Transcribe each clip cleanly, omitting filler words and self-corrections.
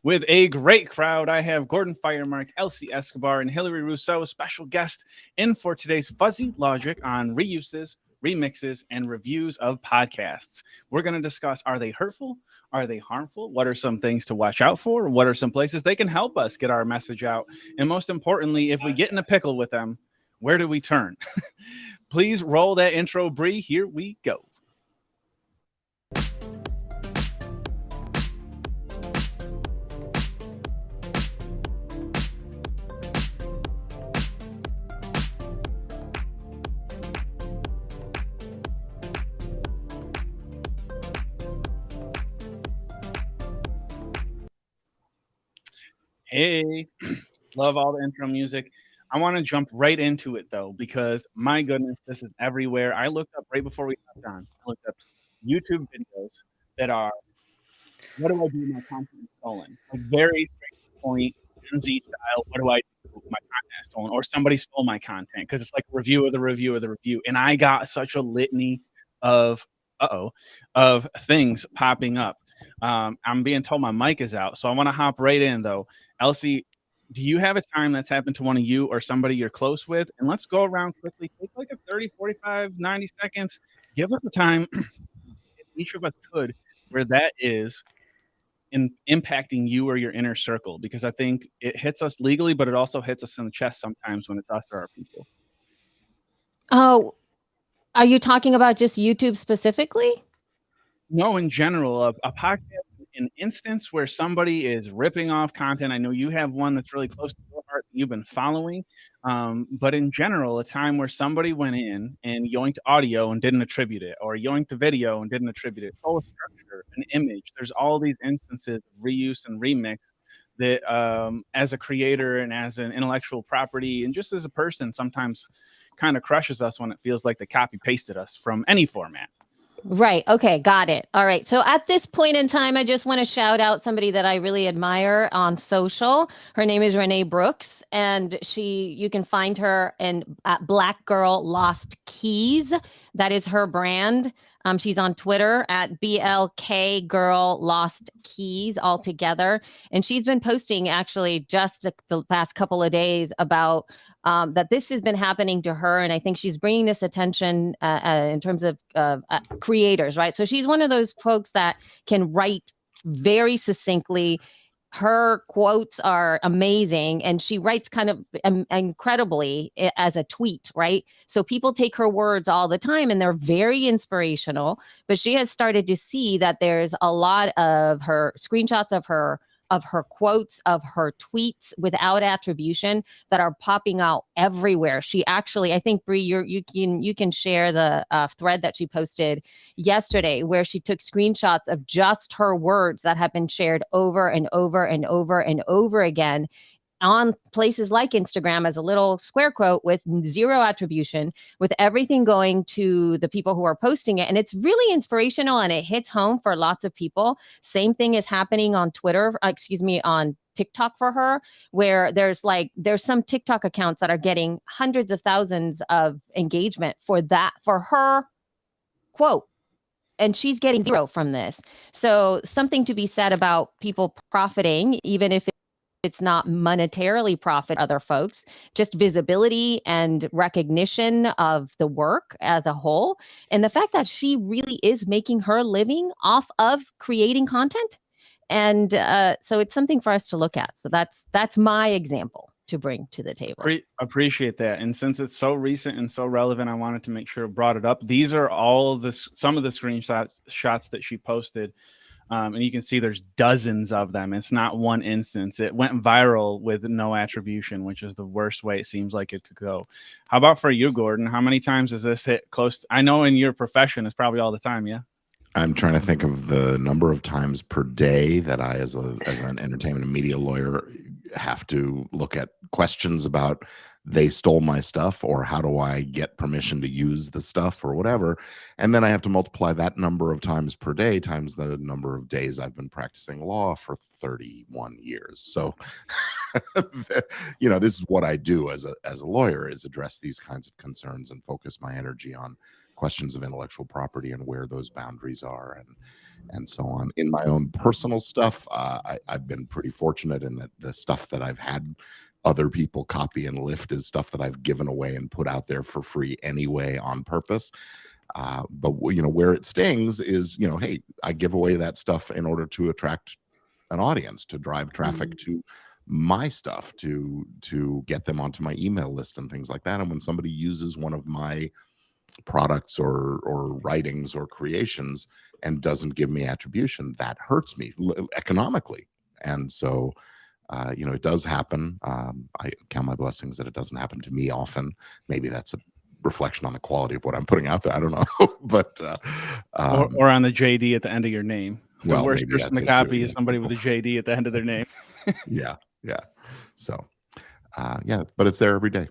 with a great crowd. I have Gordon Firemark, Elsie Escobar, and Hillary Rousseau, special guest in for today's fuzzy logic on reuses, remixes, and reviews of podcasts. We're going to discuss, are they hurtful? Are they harmful? What are some things to watch out for? What are some places they can help us get our message out? And most importantly, if we get in a pickle with them, where do we turn? Please roll that intro, Bree. Here we go. Hey, love all the intro music. I want to jump right into it though, because my goodness, this is everywhere. I looked up right before we hopped on. I looked up YouTube videos that are, what do I do when my content is stolen? Like very straight to the point, Gen Z style. What do I do when my content is stolen, or somebody stole my content? Because it's like a review of the review of the review, and I got such a litany of of things popping up. I'm being told my mic is out, so I want to hop right in though. Elsie, do you have a time that's happened to one of you or somebody you're close with? And let's go around quickly. Take like a 30, 45, 90 seconds. Give us a time, if each of us could, where that is in impacting you or your inner circle. Because I think it hits us legally, but it also hits us in the chest sometimes when it's us or our people. Oh, are you talking about just YouTube specifically? No, in general, a podcast, an instance where somebody is ripping off content. I know you have one that's really close to your heart that you've been following. But in general, a time where somebody went in and yoinked audio and didn't attribute it, or yoinked a video and didn't attribute it. Oh, a structure, an image. There's all these instances of reuse and remix that as a creator and as an intellectual property and just as a person sometimes kind of crushes us when it feels like they copy pasted us from any format. Right. Okay. Got it. All right. So at this point in time, I just want to shout out somebody that I really admire on social. Her name is Renee Brooks, and you can find her at Black Girl Lost Keys. That is her brand. She's on Twitter at BLK Girl Lost Keys all together. And she's been posting actually just the past couple of days about that this has been happening to her. And I think she's bringing this attention in terms of creators, right? So she's one of those folks that can write very succinctly. Her quotes are amazing, and she writes kind of incredibly as a tweet, right? So people take her words all the time, and they're very inspirational. But she has started to see that there's a lot of her screenshots of her quotes, of her tweets without attribution that are popping out everywhere. She actually, I think, Bree, you can share the thread that she posted yesterday where she took screenshots of just her words that have been shared over and over and over and over again on places like Instagram as a little square quote with zero attribution, with everything going to the people who are posting it. And it's really inspirational, and it hits home for lots of people. Same thing is happening on on TikTok for her, where there's some TikTok accounts that are getting hundreds of thousands of engagement for her quote. And she's getting zero from this. So something to be said about people profiting, even if it's not monetarily profit other folks, just visibility and recognition of the work as a whole. And the fact that she really is making her living off of creating content. And so it's something for us to look at. So that's my example to bring to the table. Appreciate that. And since it's so recent and so relevant, I wanted to make sure I brought it up. These are some of the screenshots that she posted. And you can see there's dozens of them. It's not one instance. It went viral with no attribution, which is the worst way it seems like it could go. How about for you, Gordon? How many times does this hit close? I know in your profession, it's probably all the time. Yeah. I'm trying to think of the number of times per day that I, as an entertainment and media lawyer, have to look at questions about they stole my stuff, or how do I get permission to use the stuff, or whatever. And then I have to multiply that number of times per day times the number of days I've been practicing law for 31 years. So, this is what I do as a lawyer, is address these kinds of concerns and focus my energy on questions of intellectual property and where those boundaries are, and so on. In my own personal stuff, I've been pretty fortunate in that the stuff that I've had other people copy and lift is stuff that I've given away and put out there for free anyway on purpose. But where it stings is, hey, I give away that stuff in order to attract an audience, to drive traffic to my stuff, to get them onto my email list and things like that. And when somebody uses one of my products or writings or creations and doesn't give me attribution, that hurts me economically. And so it does happen. I count my blessings that it doesn't happen to me often. Maybe that's a reflection on the quality of what I'm putting out there. I don't know. But or on the JD at the end of your name. The worst person to copy is somebody with a JD at the end of their name. Yeah. So but it's there every day.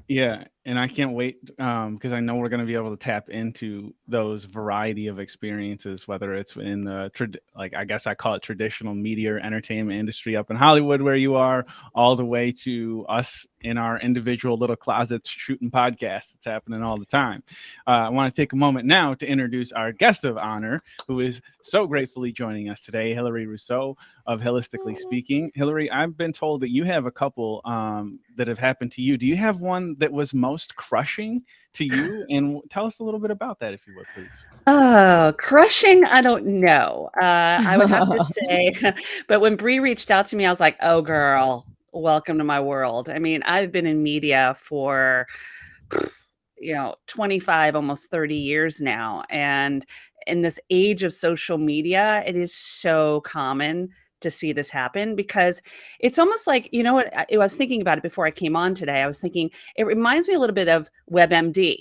Yeah, and I can't wait because I know we're going to be able to tap into those variety of experiences, whether it's in the I guess I call it traditional media or entertainment industry up in Hollywood where you are, all the way to us in our individual little closets shooting podcasts. It's happening all the time. I want to take a moment now to introduce our guest of honor, who is so gratefully joining us today, Hillary Rousseau of Holistically Speaking. Hillary, I've been told that you have a couple that have happened to you. Do you have one that was most crushing to you? And tell us a little bit about that, if you would, please. Crushing, I don't know. I would have to say, but when Bree reached out to me, I was like, oh, girl, welcome to my world. I mean, I've been in media for, 25, almost 30 years now. And in this age of social media, it is so common to see this happen because it's almost like, what I was thinking about it before I came on today. I was thinking it reminds me a little bit of WebMD.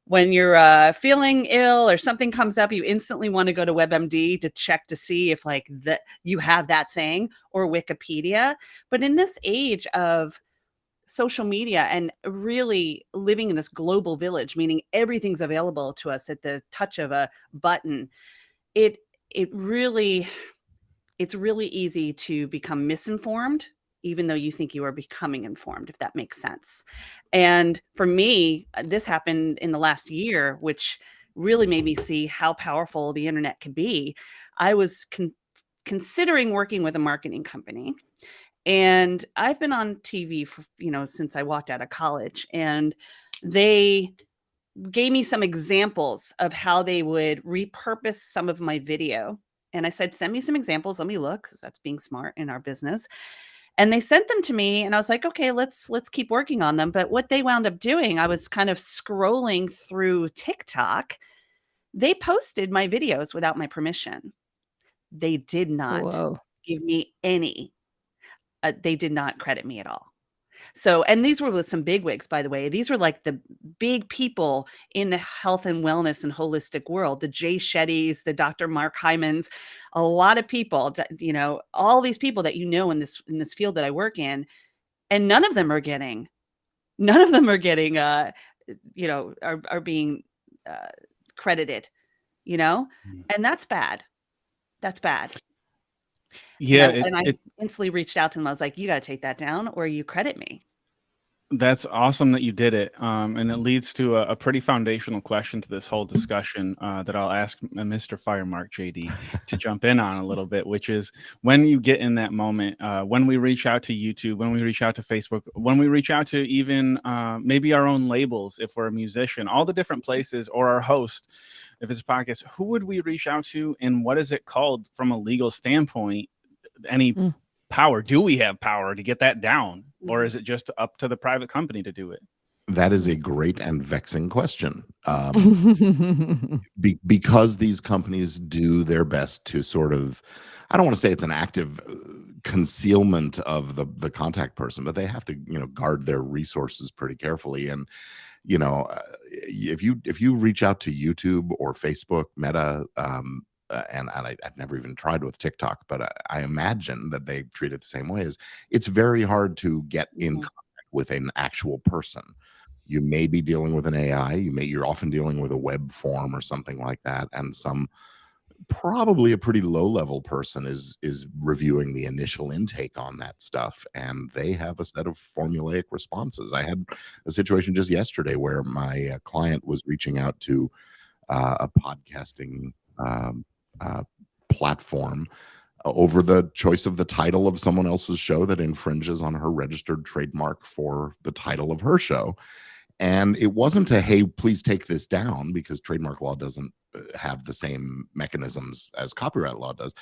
When you're feeling ill or something comes up, you instantly want to go to WebMD to check to see if that you have that thing, or Wikipedia. But in this age of social media and really living in this global village, meaning everything's available to us at the touch of a button, it's really easy to become misinformed, even though you think you are becoming informed, if that makes sense. And for me, this happened in the last year, which really made me see how powerful the internet can be. I was considering working with a marketing company, and I've been on TV for, since I walked out of college, and they gave me some examples of how they would repurpose some of my video. And I said, send me some examples. Let me look, because that's being smart in our business. And they sent them to me, and I was like, okay, let's keep working on them. But what they wound up doing, I was kind of scrolling through TikTok. They posted my videos without my permission. They did not give me any. They did not credit me at all. So, and these were with some bigwigs, by the way. These were like the big people in the health and wellness and holistic world, the Jay Shettys, the Dr. Mark Hymans, a lot of people, all these people that in this field that I work in, and none of them are getting, are being credited, and that's bad. That's bad. Yeah. And I instantly reached out to them. I was like, you got to take that down or you credit me. That's awesome that you did it. And it leads to a pretty foundational question to this whole discussion that I'll ask Mr. Firemark JD to jump in on a little bit, which is when you get in that moment, when we reach out to YouTube, when we reach out to Facebook, when we reach out to even maybe our own labels, if we're a musician, all the different places, or our host, if it's a podcast, who would we reach out to, and what is it called from a legal standpoint? Any power? Do we have power to get that down, or is it just up to the private company to do it? That is a great and vexing question, because these companies do their best to sort of, I don't want to say it's an active concealment of the contact person, but they have to guard their resources pretty carefully. And if you reach out to YouTube or Facebook, Meta, and I've never even tried with TikTok, but I imagine that they treat it the same way. It's very hard to get in contact with an actual person. You may be dealing with an AI. You're often dealing with a web form or something like that, and some Probably a pretty low level person is reviewing the initial intake on that stuff, and they have a set of formulaic responses. I had a situation just yesterday where my client was reaching out to a podcasting platform over the choice of the title of someone else's show that infringes on her registered trademark for the title of her show. And it wasn't a, hey, please take this down, because trademark law doesn't have the same mechanisms as copyright law does.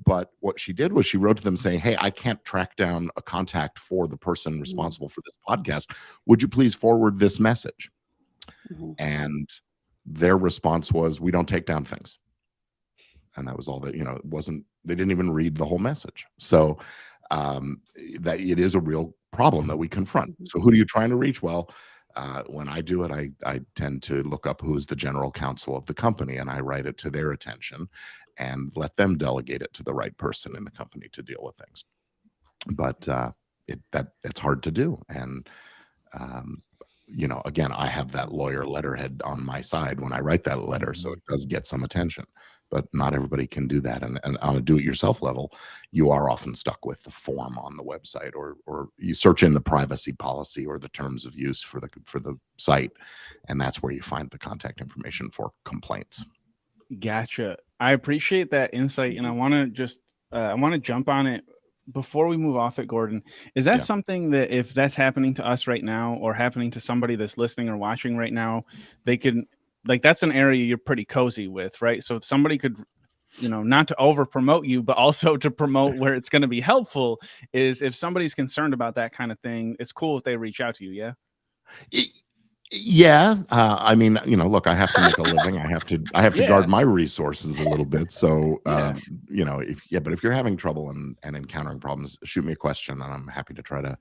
But what she did was she wrote to them saying, hey, I can't track down a contact for the person responsible for this podcast. Would you please forward this message? And their response was, we don't take down things. And that was all that, it wasn't, they didn't even read the whole message. So that it is a real problem that we confront. So who are you trying to reach? Well, when I do it, I tend to look up who's the general counsel of the company, and I write it to their attention and let them delegate it to the right person in the company to deal with things. But it's hard to do. And, again, I have that lawyer letterhead on my side when I write that letter, so it does get some attention. But not everybody can do that. And on a do-it-yourself level, you are often stuck with the form on the website, or you search in the privacy policy or the terms of use for the site, and that's where you find the contact information for complaints. Gotcha. I appreciate that insight, and I want to just jump on it before we move off it, Gordon. Is that something that, if that's happening to us right now, or happening to somebody that's listening or watching right now, they can, like, that's an area you're pretty cozy with, right? So somebody could, not to over promote you, but also to promote where it's going to be helpful, is if somebody's concerned about that kind of thing, it's cool if they reach out to you. Yeah. Yeah. I mean, look, I have to make a living. I have to guard my resources a little bit. So, but if you're having trouble and encountering problems, shoot me a question, and I'm happy to try to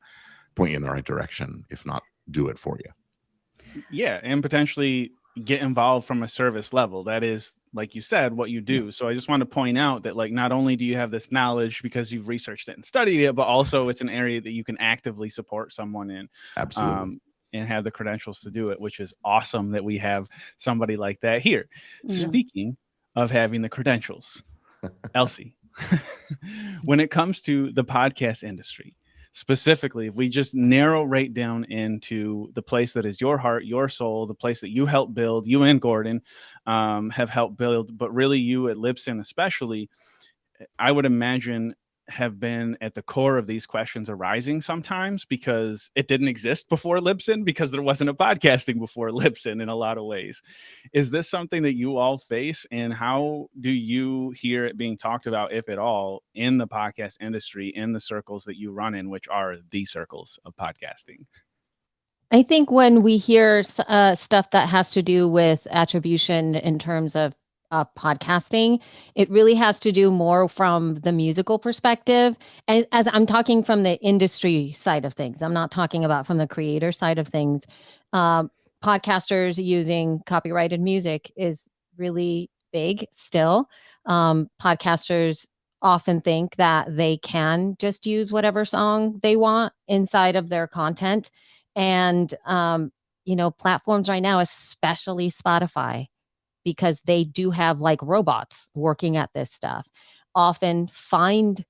point you in the right direction. If not, do it for you. Yeah. And potentially get involved from a service level. That is, like you said, what you do. So I just want to point out that, like, not only do you have this knowledge because you've researched it and studied it, but also it's an area that you can actively support someone in. Absolutely. And have the credentials to do it, which is awesome that we have somebody like that here. Speaking of having the credentials, Elsie, when it comes to the podcast industry, specifically, if we just narrow right down into the place that is your heart, your soul, the place that you helped build, you and Gordon have helped build, but really you at Libsyn especially, I would imagine, have been at the core of these questions arising sometimes, because it didn't exist before Libsyn, because there wasn't a podcasting before Libsyn in a lot of ways. Is this something that you all face, and how do you hear it being talked about, if at all, in the podcast industry, in the circles that you run in, which are the circles of podcasting? I think when we hear stuff that has to do with attribution in terms of podcasting, it really has to do more from the musical perspective. And as I'm talking from the industry side of things, I'm not talking about from the creator side of things. Podcasters using copyrighted music is really big still. Podcasters often think that they can just use whatever song they want inside of their content. And, platforms right now, especially Spotify, because they do have like robots working at this stuff, often find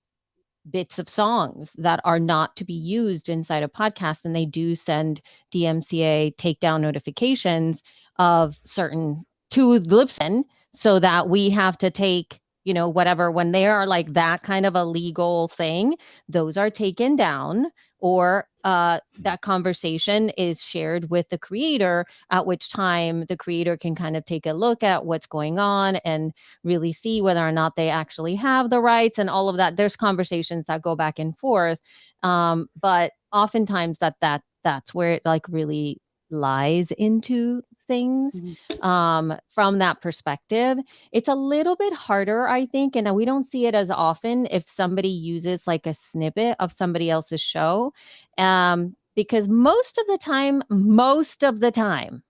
bits of songs that are not to be used inside a podcast. And they do send DMCA takedown notifications of certain to Libsyn, so that we have to take, whatever, when they are like that kind of a legal thing, those are taken down, or that conversation is shared with the creator, at which time the creator can kind of take a look at what's going on and really see whether or not they actually have the rights and all of that. There's conversations that go back and forth. But oftentimes that's where it like really lies into things. From that perspective, it's a little bit harder, I think, and we don't see it as often if somebody uses like a snippet of somebody else's show, because most of the time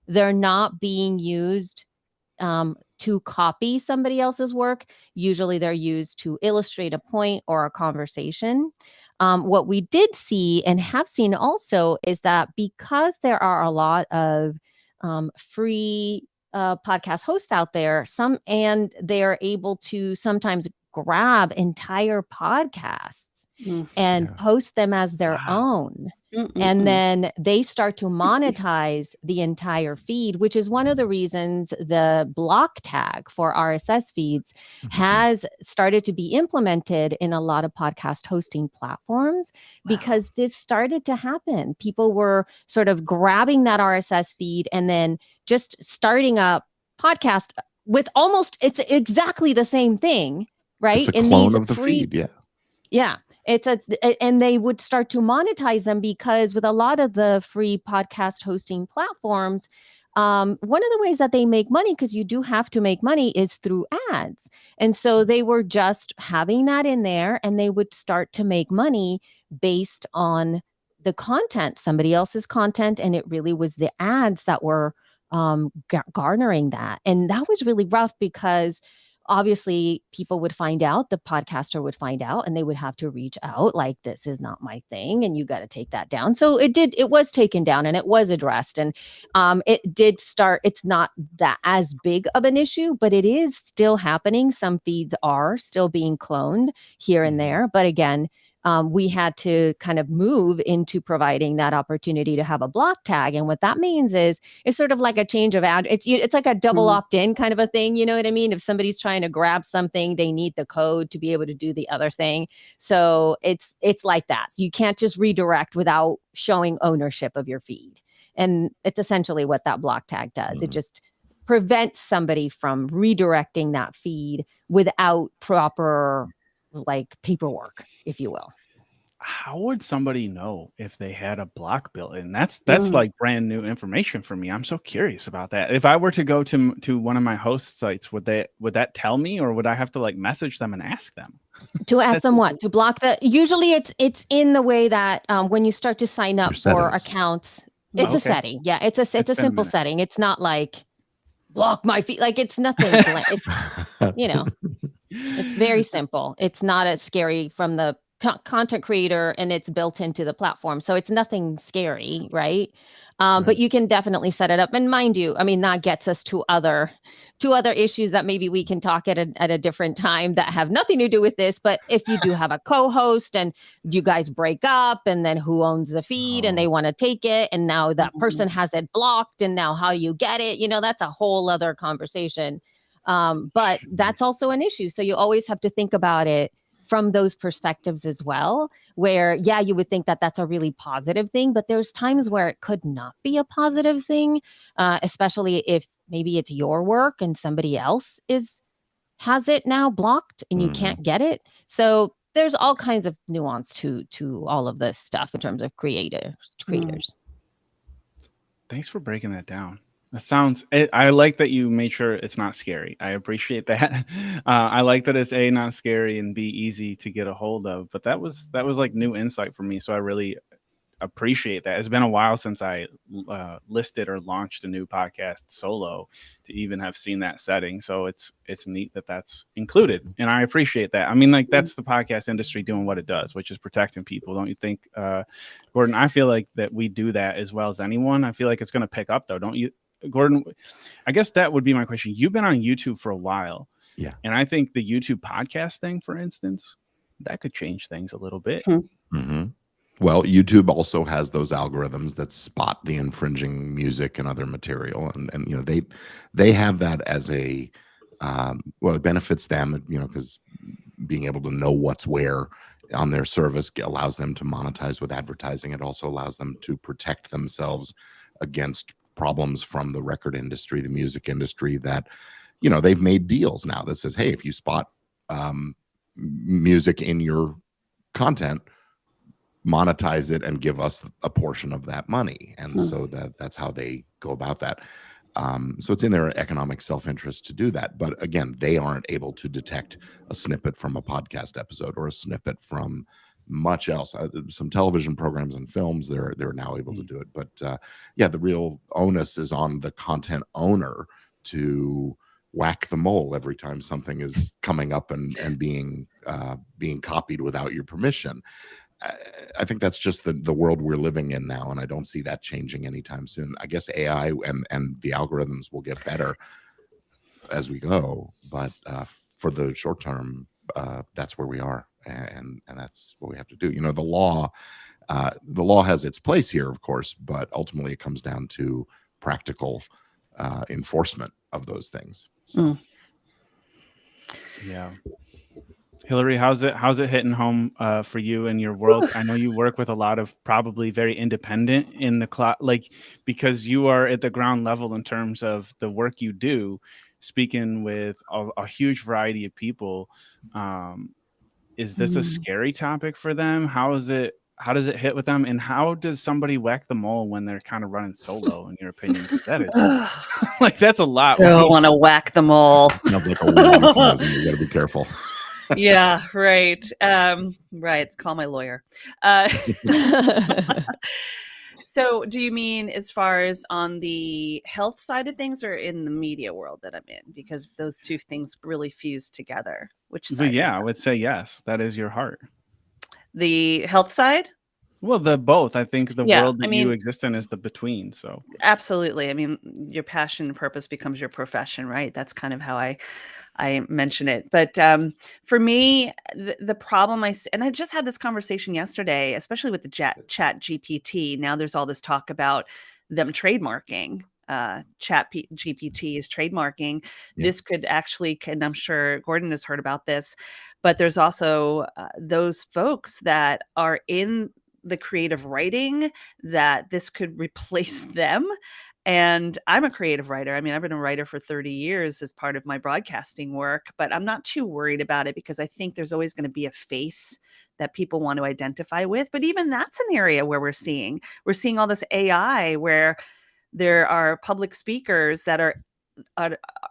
they're not being used to copy somebody else's work. Usually they're used to illustrate a point or a conversation. What we did see and have seen also is that because there are a lot of free podcast hosts out there, and they're able to sometimes grab entire podcasts and post them as their own. And then they start to monetize the entire feed, which is one of the reasons the block tag for RSS feeds has started to be implemented in a lot of podcast hosting platforms, because this started to happen. People were sort of grabbing that RSS feed and then just starting a podcast with it's exactly the same thing, right? It's a clone of the feed, yeah. And they would start to monetize them, because with a lot of the free podcast hosting platforms, one of the ways that they make money, because you do have to make money, is through ads. And so they were just having that in there, and they would start to make money based on the content, somebody else's content. And it really was the ads that were garnering that. And that was really rough, because obviously people would find out, the podcaster would find out, and they would have to reach out like, this is not my thing, and you got to take that down. So it was taken down, and it was addressed, and it did start. It's not that as big of an issue, but it is still happening. Some feeds are still being cloned here and there, but again, we had to kind of move into providing that opportunity to have a block tag. And what that means is it's sort of like a change of ad. It's like a double opt-in kind of a thing. You know what I mean? If somebody's trying to grab something, they need the code to be able to do the other thing. So it's like that. So you can't just redirect without showing ownership of your feed. And it's essentially what that block tag does. It just prevents somebody from redirecting that feed without proper paperwork, if you will. How would somebody know if they had a block built in? That's like brand new information for me. I'm so curious about that. If I were to go to one of my host sites, would that tell me, or would I have to message them and ask them? To ask them what? To block the? Usually it's in the way that when you start to sign up for accounts, it's a setting. Yeah, it's a simple setting. It's not like block my feed. It's nothing. It's it's very simple. It's not as scary from the content creator, and it's built into the platform, so it's nothing scary, right? But you can definitely set it up. And mind you, I mean, that gets us to other issues that maybe we can talk at a different time that have nothing to do with this. But if you do have a co-host and you guys break up, and then who owns the feed, and they want to take it, and now that person has it blocked, and now how you get it, that's a whole other conversation. But that's also an issue. So you always have to think about it from those perspectives as well, where, you would think that that's a really positive thing, but there's times where it could not be a positive thing, especially if maybe it's your work and somebody else has it now blocked and you can't get it. So there's all kinds of nuance to all of this stuff in terms of creators. Thanks for breaking that down. I like that you made sure it's not scary. I appreciate that. I like that it's not scary and B, easy to get a hold of. But that was like new insight for me. So I really appreciate that. It's been a while since I listed or launched a new podcast solo to even have seen that setting. So it's neat that that's included, and I appreciate that. I mean, that's the podcast industry doing what it does, which is protecting people. Don't you think, Gordon? I feel like that we do that as well as anyone. I feel like it's going to pick up, though, don't you, Gordon? I guess that would be my question. You've been on YouTube for a while, and I think the YouTube podcast thing, for instance, that could change things a little bit. Well, YouTube also has those algorithms that spot the infringing music and other material, and they have that as a it benefits them, because being able to know what's where on their service allows them to monetize with advertising. It also allows them to protect themselves against problems from the record industry, the music industry, that they've made deals now that says, hey, if you spot music in your content, monetize it and give us a portion of that money. And so that's how they go about that. So it's in their economic self-interest to do that. But again, they aren't able to detect a snippet from a podcast episode or a snippet from much else. Some television programs and films, they're now able to do it. But the real onus is on the content owner to whack the mole every time something is coming up and being copied without your permission. I think that's just the world we're living in now, and I don't see that changing anytime soon. I guess AI and the algorithms will get better as we go, but for the short term, that's where we are, and that's what we have to do. You know, the law has its place here, of course, but ultimately it comes down to practical enforcement of those things. So, Yeah. Hillary, how's it hitting home for you and your world? I know you work with a lot of probably very independent in the cloud, like, because you are at the ground level in terms of the work you do, speaking with a huge variety of people. Is this a scary topic for them? How does it hit with them? And how does somebody whack the mole when they're kind of running solo, in your opinion? Because that is like, that's a lot. So want to whack them all. sounds like a weird euphemism. You got to be careful. Yeah, right. Right. Call my lawyer. So do you mean as far as on the health side of things or in the media world that I'm in? Because those two things really fuse together. Which side? But yeah, I would say yes. That is your heart. The health side? Well, the both. I think the Yeah, world that I mean, you exist in is the between. So absolutely. I mean, your passion and purpose becomes your profession, right? That's kind of how I mention it. But for me, the problem and I just had this conversation yesterday, especially with the chat GPT. Now there's all this talk about them trademarking. Chat GPT is trademarking. Yeah. This could actually, and I'm sure Gordon has heard about this, but there's also those folks that are in the creative writing that this could replace them. And I'm a creative writer. I mean, I've been a writer for 30 years as part of my broadcasting work, but I'm not too worried about it because I think there's always going to be a face that people want to identify with. But even that's an area where we're seeing all this AI where there are public speakers that are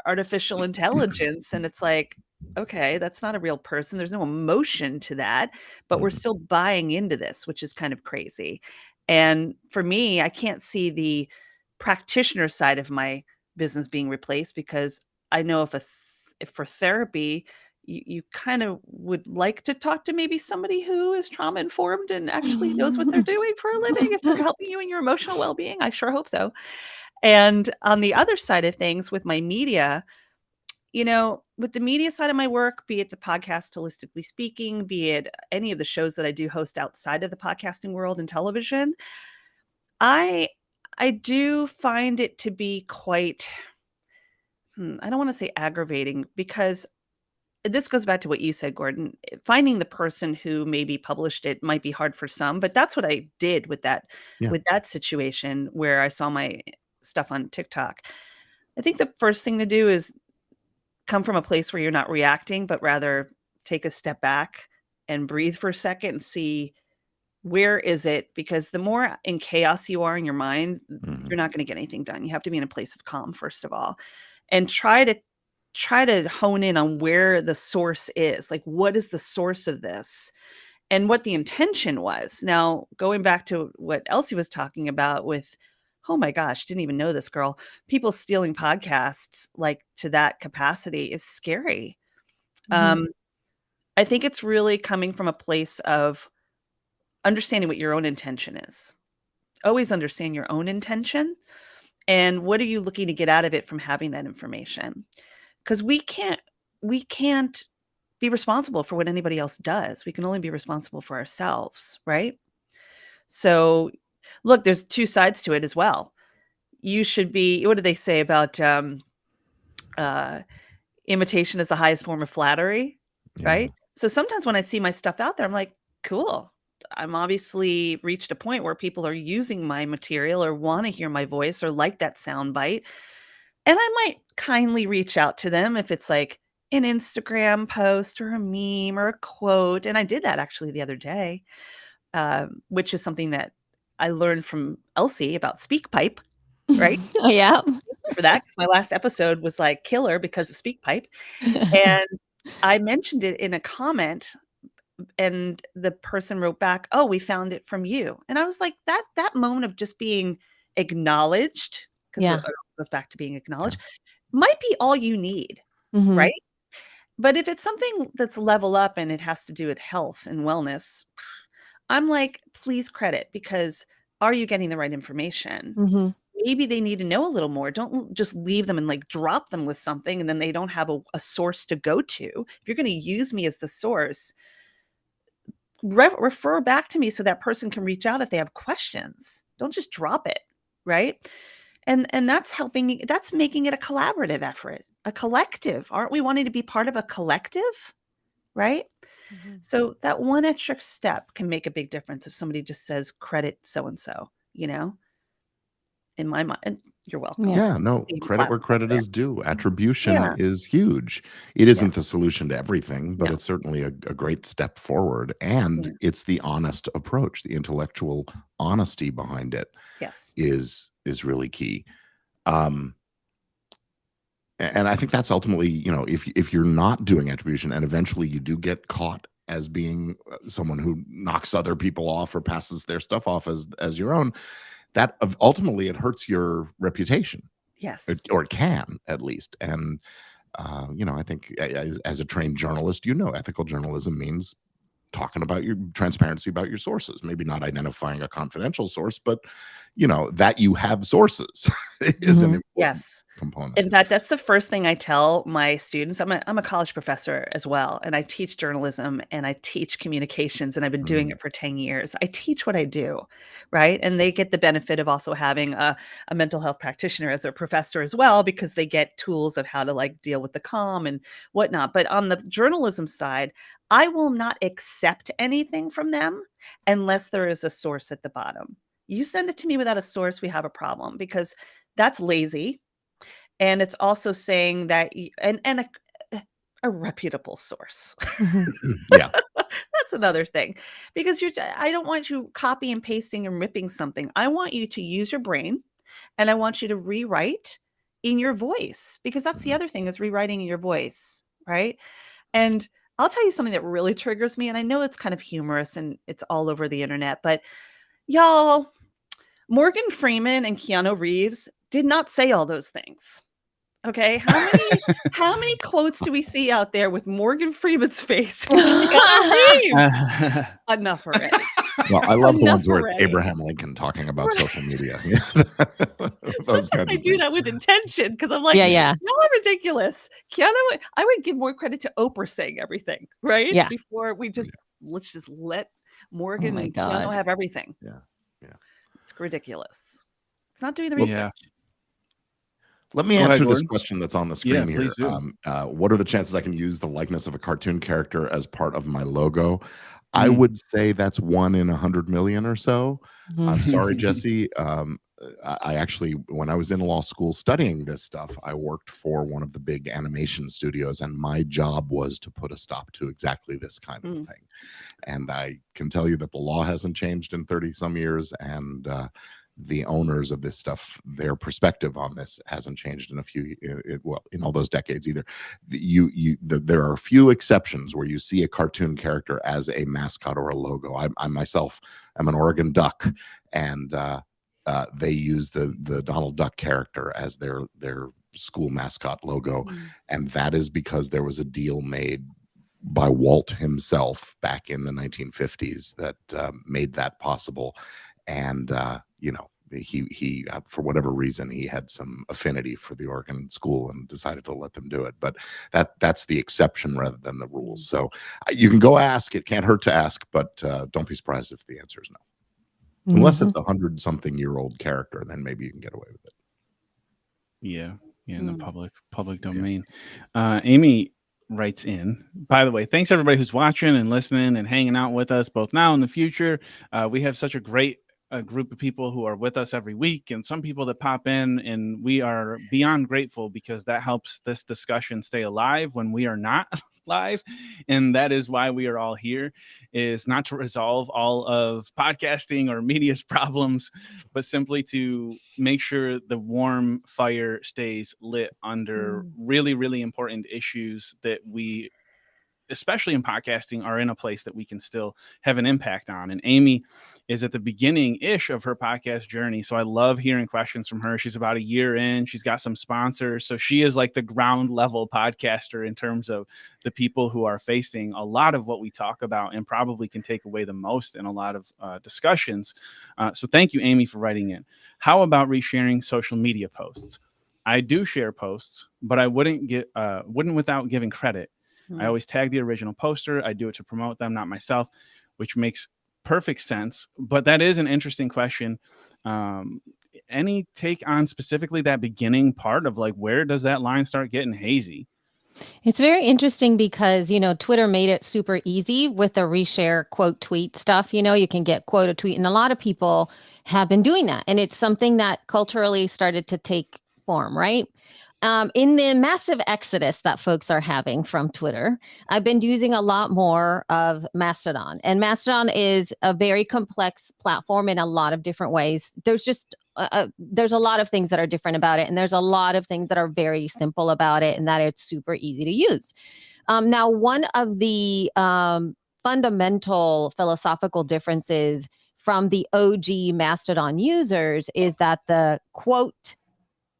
artificial intelligence. And it's like, okay, that's not a real person. There's no emotion to that, but we're still buying into this, which is kind of crazy. And for me, I can't see the practitioner side of my business being replaced because I know if for therapy, you kind of would like to talk to maybe somebody who is trauma informed and actually knows what they're doing for a living. If they're helping you in your emotional well-being, I sure hope so. And on the other side of things with my media, you know, with the media side of my work, be it the podcast, holistically speaking, be it any of the shows that I do host outside of the podcasting world and television, I do find it to be quite, I don't want to say aggravating because this goes back to what you said, Gordon. Finding the person who maybe published it might be hard for some, but that's what I did with that situation where I saw my stuff on TikTok. I think the first thing to do is come from a place where you're not reacting, but rather take a step back and breathe for a second and see where is it? Because the more in chaos you are in your mind, you're not going to get anything done. You have to be in a place of calm, first of all, and try to hone in on where the source is. Like, what is the source of this and what the intention was? Now, going back to what Elsie was talking about with, oh my gosh, didn't even know this girl, people stealing podcasts like to that capacity is scary. I think it's really coming from a place of understanding what your own intention is. Always understand your own intention and what are you looking to get out of it from having that information? Because we can't be responsible for what anybody else does. We can only be responsible for ourselves, right? So look, there's two sides to it as well. You should be, what do they say about imitation is the highest form of flattery, right? So sometimes when I see my stuff out there, I'm like, cool. I'm obviously reached a point where people are using my material or want to hear my voice or like that sound bite. And I might kindly reach out to them if it's like an Instagram post or a meme or a quote. And I did that actually the other day, which is something that I learned from Elsie about SpeakPipe, right? Yeah. For that, because my last episode was like killer because of SpeakPipe. And I mentioned it in a comment and the person wrote back, "Oh, we found it from you." And I was like, that moment of just being acknowledged, because it goes back to being acknowledged, might be all you need, right? But if it's something that's level up and it has to do with health and wellness, I'm like, please credit, because are you getting the right information? Mhm. Maybe they need to know a little more. Don't just leave them and like drop them with something and then they don't have a source to go to. If you're going to use me as the source, refer back to me so that person can reach out if they have questions. Don't just drop it, right? And that's helping, that's making it a collaborative effort, a collective. Aren't we wanting to be part of a collective, right? Mhm. So that one extra step can make a big difference if somebody just says credit so and so, in my mind. And you're welcome. Yeah. Yeah, no, Same credit where platform credit there. is due. Attribution Yeah. is huge. It Yeah. isn't the solution to everything, but No. it's certainly a great step forward. And Yeah. it's the honest approach. The intellectual honesty behind it Yes. is really key. Um, and I think that's ultimately, if you're not doing attribution and eventually you do get caught as being someone who knocks other people off or passes their stuff off as your own, that ultimately it hurts your reputation, Yes. or it can at least. And I think as a trained journalist, ethical journalism means talking about your transparency about your sources, maybe not identifying a confidential source, but that you have sources is an Mhm. important Yes. component. In fact, that's the first thing I tell my students. I'm a college professor as well, and I teach journalism and I teach communications, and I've been doing Mm, it for 10 years. I teach what I do, right? And they get the benefit of also having a mental health practitioner as their professor as well, because they get tools of how to like deal with the calm and whatnot. But on the journalism side, I will not accept anything from them unless there is a source at the bottom. You send it to me without a source, we have a problem, because that's lazy, and it's also saying that and a reputable source. Mhm. yeah. That's another thing, because I don't want you copy and pasting and ripping something. I want you to use your brain, and I want you to rewrite in your voice, because that's the Mhm. other thing, is rewriting in your voice, right? And I'll tell you something that really triggers me, and I know it's kind of humorous and it's all over the internet, but y'all, Morgan Freeman and Keanu Reeves did not say all those things. Okay, how many quotes do we see out there with Morgan Freeman's face and Keanu Reeves? Enough already. Well, I love the Enough ones where it's already. Abraham Lincoln talking about Right. social media. Those Sometimes kinds I of do things. that with intention, because I'm like, Yeah, Yeah. yeah. y'all are ridiculous. Keanu, I would give more credit to Oprah saying everything, right? Yeah. Before we just let's just let Oh Morgan my and Keanu god. have everything. Yeah. Yeah. It's ridiculous. It's not doing the Well, research. Yeah. let me Go ahead, answer this Gordon. question that's on the Yeah, screen here. please do. What are the chances I can use the likeness of a cartoon character as part of my logo? I Mm. would say that's 1 in 100 million or so. I'm sorry, Jesse. I actually, when I was in law school studying this stuff, I worked for one of the big animation studios, and my job was to put a stop to exactly this kind of a Mm. thing. And I can tell you that the law hasn't changed in 30 some years, and the owners of this stuff, their perspective on this hasn't changed in in all those decades either. There are a few exceptions where you see a cartoon character as a mascot or a logo. I myself am an Oregon Duck, and they use the Donald Duck character as their school mascot logo, Mm. and that is because there was a deal made by Walt himself back in the 1950s that made that possible. And he for whatever reason, he had some affinity for the Oregon school and decided to let them do it. But that's the exception rather than the rules. So you can go ask. It can't hurt to ask, but don't be surprised if the answer is no. Unless it's a 100-something-year-old character, then maybe you can get away with it. Yeah, in the Mm. public domain. Amy writes in. By the way, thanks everybody who's watching and listening and hanging out with us both now and in the future. We have such a great group of people who are with us every week, and some people that pop in, and we are beyond grateful because that helps this discussion stay alive when we are not live. And that is why we are all here, is not to resolve all of podcasting or media's problems, but simply to make sure the warm fire stays lit under really, really important issues that we especially in podcasting, are in a place that we can still have an impact on. And Amy is at the beginning-ish of her podcast journey. So I love hearing questions from her. She's about a year in. She's got some sponsors. So she is like the ground level podcaster in terms of the people who are facing a lot of what we talk about and probably can take away the most in a lot of discussions. So thank you, Amy, for writing in. How about resharing social media posts? I do share posts, but I wouldn't without giving credit. I always tag the original poster. I do it to promote them, not myself, which makes perfect sense. But that is an interesting question. Any take on specifically that beginning part of like, where does that line start getting hazy? It's very interesting because, Twitter made it super easy with the reshare quote tweet stuff. You can get quote a tweet, and a lot of people have been doing that. And it's something that culturally started to take form, right? In the massive exodus that folks are having from Twitter, I've been using a lot more of Mastodon. And Mastodon is a very complex platform in a lot of different ways. There's a lot of things that are different about it. And there's a lot of things that are very simple about it and that it's super easy to use. Now, one of the fundamental philosophical differences from the OG Mastodon users is that the quote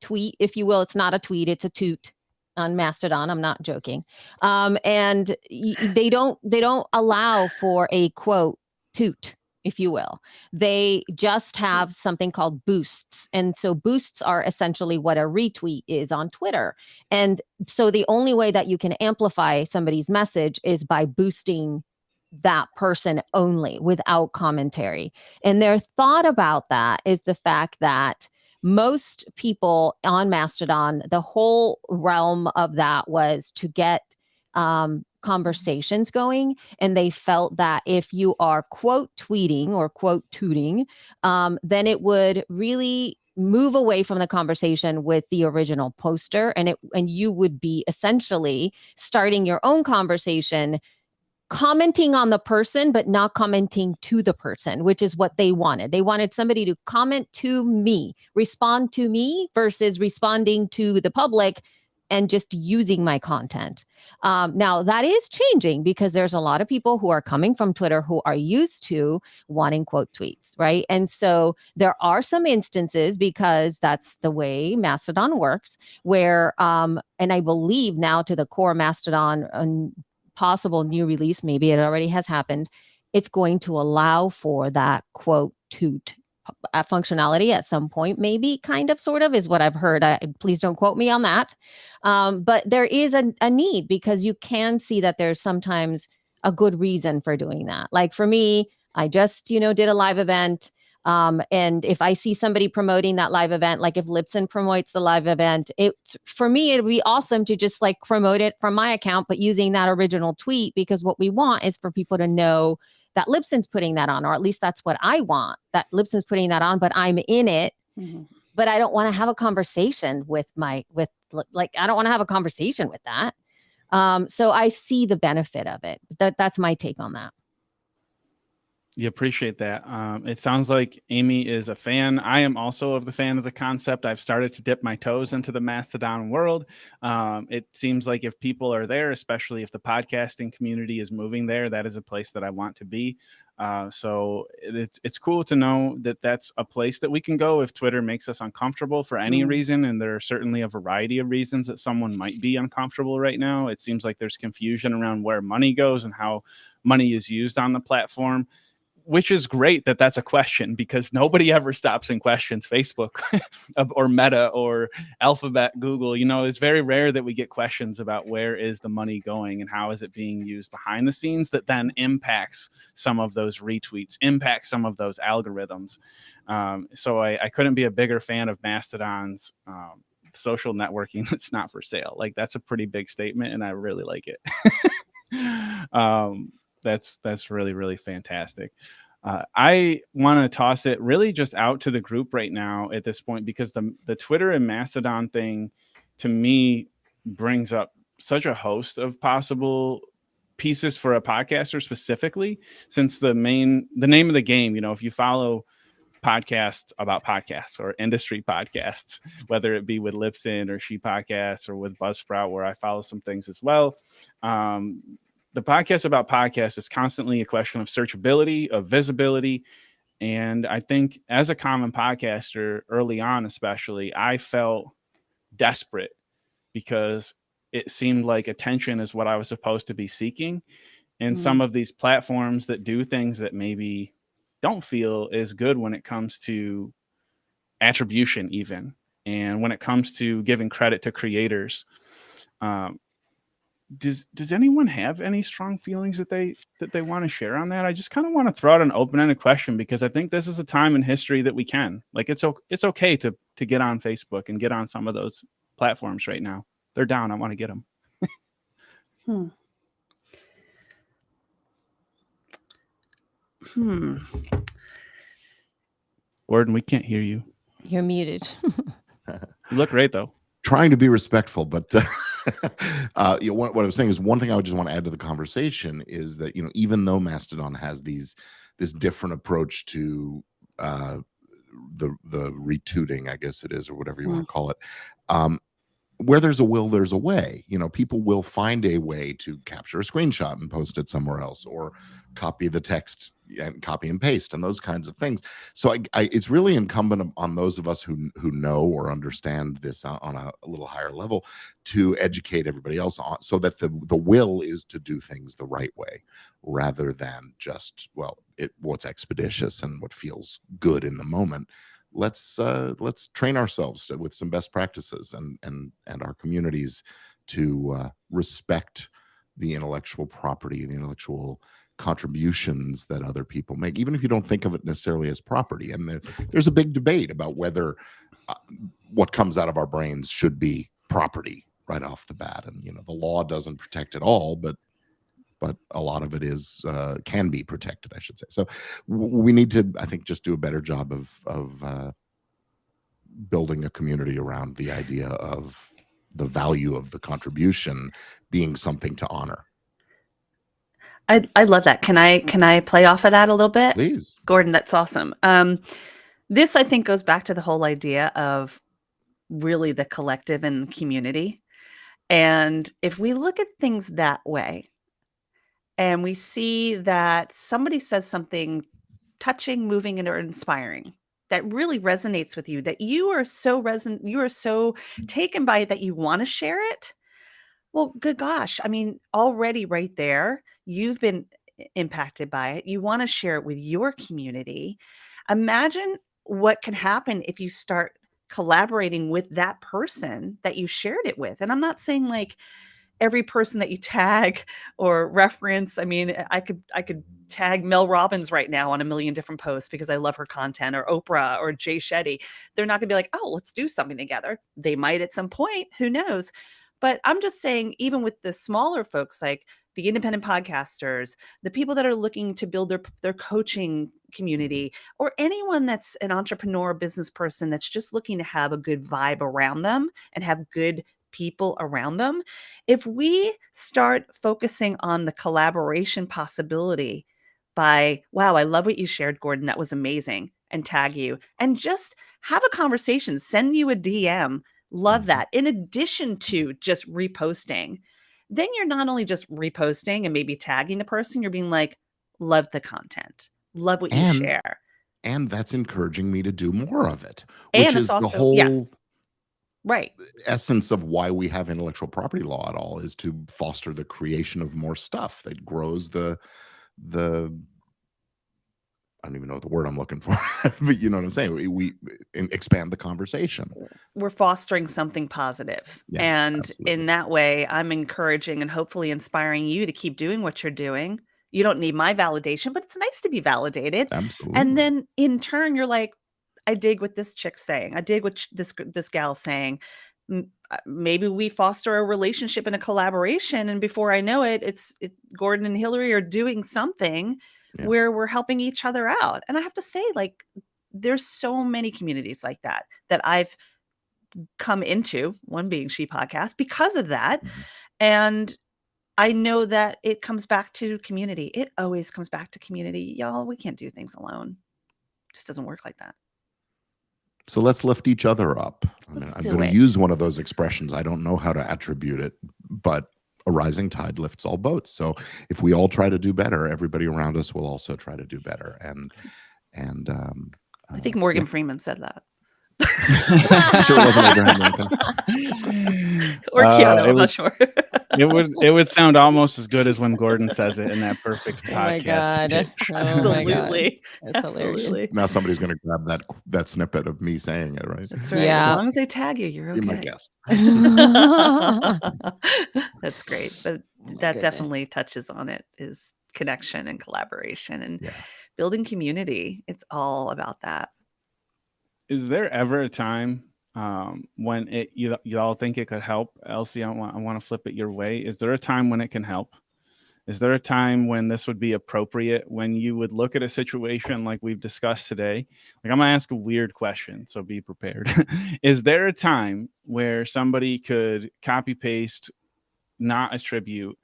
tweet, if you will, it's not a tweet, it's a toot on Mastodon. I'm not joking. And they don't allow for a quote toot, if you will. They just have something called boosts. And so boosts are essentially what a retweet is on Twitter. And so the only way that you can amplify somebody's message is by boosting that person only without commentary. And their thought about that is the fact that most people on Mastodon, the whole realm of that was to get conversations going. And they felt that if you are quote tweeting or quote tooting, then it would really move away from the conversation with the original poster. And you would be essentially starting your own conversation, commenting on the person, but not commenting to the person, which is what they wanted. They wanted somebody to comment to me, respond to me versus responding to the public and just using my content. Now, that is changing because there's a lot of people who are coming from Twitter who are used to wanting quote tweets, right? And so there are some instances, because that's the way Mastodon works, where, and I believe now to the core Mastodon possible new release, maybe it already has happened, it's going to allow for that quote toot functionality at some point, maybe, kind of, sort of, is what I've heard. Please don't quote me on that. But there is a need, because you can see that there's sometimes a good reason for doing that. Like for me, I just, did a live event. And if I see somebody promoting that live event, like if Libsyn promotes the live event, for me, it'd be awesome to just like promote it from my account, but using that original tweet, because what we want is for people to know that Libsyn's putting that on, or at least that's what I want, that Libsyn's putting that on, but I'm in it. Mm-hmm. But I don't want to have a conversation I don't want to have a conversation with that. So I see the benefit of it. That's my take on that. You appreciate that. It sounds like Amy is a fan. I am also of the fan of the concept. I've started to dip my toes into the Mastodon world. It seems like if people are there, especially if the podcasting community is moving there, that is a place that I want to be. So it's cool to know that that's a place that we can go if Twitter makes us uncomfortable for any reason. And there are certainly a variety of reasons that someone might be uncomfortable right now. It seems like there's confusion around where money goes and how money is used on the platform, which is great that that's a question, because nobody ever stops and questions Facebook or Meta or Alphabet, Google. It's very rare that we get questions about where is the money going and how is it being used behind the scenes that then impacts some of those retweets, impacts some of those algorithms. So I couldn't be a bigger fan of Mastodon's social networking that's not for sale. Like, that's a pretty big statement, and I really like it. That's really, really fantastic. I want to toss it really just out to the group right now at this point, because the Twitter and Mastodon thing, to me, brings up such a host of possible pieces for a podcaster specifically, since the name of the game, if you follow podcasts about podcasts or industry podcasts, whether it be with Libsyn or She Podcasts or with Buzzsprout, where I follow some things as well, the podcast about podcasts is constantly a question of searchability, of visibility. And I think as a common podcaster early on, especially, I felt desperate because it seemed like attention is what I was supposed to be seeking. And some of these platforms that do things that maybe don't feel as good when it comes to attribution, even, and when it comes to giving credit to creators. Does anyone have any strong feelings that they want to share on that? I just kind of want to throw out an open-ended question, because I think this is a time in history that we can, like, it's okay to get on Facebook and get on some of those platforms right now. They're down. I want to get them. Gordon, we can't hear you. You're muted. You look great though. Trying to be respectful, but what I was saying is, one thing I would just want to add to the conversation is that, even though Mastodon has this different approach to the retweeting, I guess it is, or whatever you want to call it, where there's a will, there's a way. People will find a way to capture a screenshot and post it somewhere else, or copy the text and copy and paste, and those kinds of things. So it's really incumbent on those of us who know or understand this on a little higher level to educate everybody else on, so that the will is to do things the right way, rather than just, what's expeditious and what feels good in the moment. Let's train ourselves with some best practices and our communities to respect the intellectual property, the intellectual contributions that other people make, even if you don't think of it necessarily as property. And there's a big debate about whether what comes out of our brains should be property right off the bat. And the law doesn't protect it all, but a lot of it is can be protected, I should say. So we need to, I think, just do a better job of building a community around the idea of the value of the contribution being something to honor. I love that. Can I play off of that a little bit? Please. Gordon, that's awesome. This, I think, goes back to the whole idea of really the collective and the community. And if we look at things that way, and we see that somebody says something touching, moving, and or inspiring that really resonates with you, that you are so taken by it that you want to share it. Well, good gosh. I mean, already right there, you've been impacted by it. You want to share it with your community. Imagine what can happen if you start collaborating with that person that you shared it with. And I'm not saying like every person that you tag or reference. I mean, I could tag Mel Robbins right now on a million different posts because I love her content, or Oprah or Jay Shetty. They're not going to be like, oh, let's do something together. They might at some point, who knows? But I'm just saying, even with the smaller folks, like the independent podcasters, the people that are looking to build their coaching community, or anyone that's an entrepreneur, business person that's just looking to have a good vibe around them and have good people around them. If we start focusing on the collaboration possibility by, wow, I love what you shared, Gordon, that was amazing, and tag you and just have a conversation, send you a DM. Love that. In addition to just reposting, then you're not only just reposting and maybe tagging the person, you're being like, love the content, love what you share. And that's encouraging me to do more of it, And which it's is also, the whole yes, right, essence of why we have intellectual property law at all, is to foster the creation of more stuff that grows the I don't even know what the word I'm looking for, but you know what I'm saying? We expand the conversation. We're fostering something positive. Yeah, and absolutely. In that way, I'm encouraging and hopefully inspiring you to keep doing what you're doing. You don't need my validation, but it's nice to be validated. Absolutely. And then in turn, you're like, I dig what this chick's saying. I dig what this gal's saying. Maybe we foster a relationship and a collaboration, and before I know it, Gordon and Hillary are doing something where we're helping each other out. And I have to say, like, there's so many communities like that I've come into, one being She Podcast, because of that. And I know that it comes back to community. It always comes back to community. Y'all, we can't do things alone. It just doesn't work like that. So let's lift each other up. I'm going to use one of those expressions. I don't know how to attribute it, but a rising tide lifts all boats. So if we all try to do better, everybody around us will also try to do better. And I think Morgan Freeman said that. Sure wasn't Abraham Lincoln. Or Keanu, I'm not sure. it would sound almost as good as when Gordon says it in that perfect podcast. Oh my God. pitch. Absolutely. That's hilarious. Absolutely. Now somebody's going to grab that snippet of me saying it, right? That's right. Yeah. As long as they tag you, you're Be my okay. guest. That's great. But that definitely touches on it, is connection and collaboration and building community. It's all about that. Is there ever a time when you all think it could help? Elsie, I want to flip it your way. Is there a time when it can help? Is there a time when this would be appropriate, when you would look at a situation like we've discussed today? Like, I'm going to ask a weird question, so be prepared. Is there a time where somebody could copy paste, not attribute,